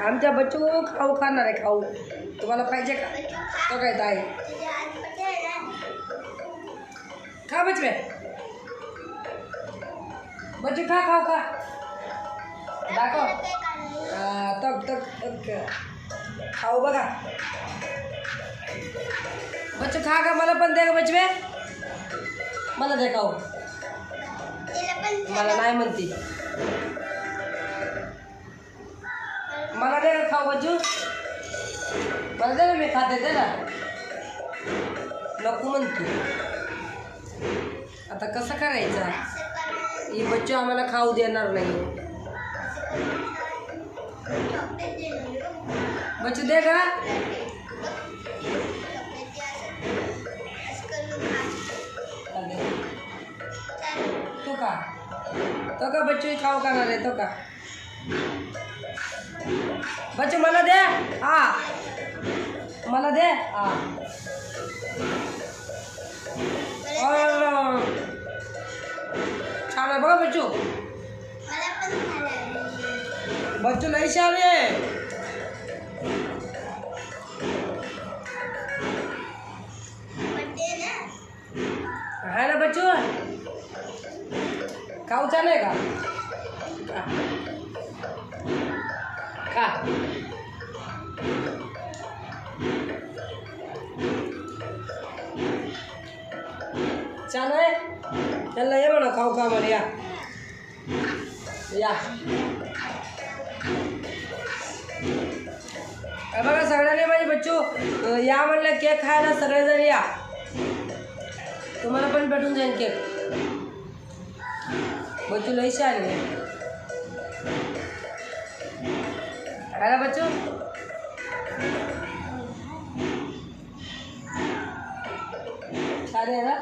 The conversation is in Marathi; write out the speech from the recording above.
आमच्या बच्चू खाऊ खाणार आहे खाऊ. तुम्हाला पाहिजे का? तो काय आहे खा बचवे. बच्चू खा खाऊ खा दाखव. तक तक तक खाऊ बघा. बच्चू खा का? मला पण दे का बचवे? मला दे खाऊ. मला नाही म्हणती. मला दे का खाऊ बच्चू? मला दे ना, मी खाते. दे ना. नको म्हणतो. आता कसं करायचं? ही बच्चू आम्हाला खाऊ देणार नाही. बच्चू दे का? तो का? तो का बच्चू खाऊ खाणार आहे? तो का? बच्चू मला दे. मला दे. छान आहे बघा बच्चू. बच्चू लई छान आहे. है ना बच्चू? खाऊ छान आहे का? खा. छान आहे. त्यांना ये म्हणा खाऊ खा म्हणे. या या बघा सगळ्यांनी माझी बच्चू या म्हणलं केक खायला. सगळेजण या. तुम्हाला पण भेटून जाईल केक. बच्चू लई छान आहे. है ना बच्चू? छान आहे ना?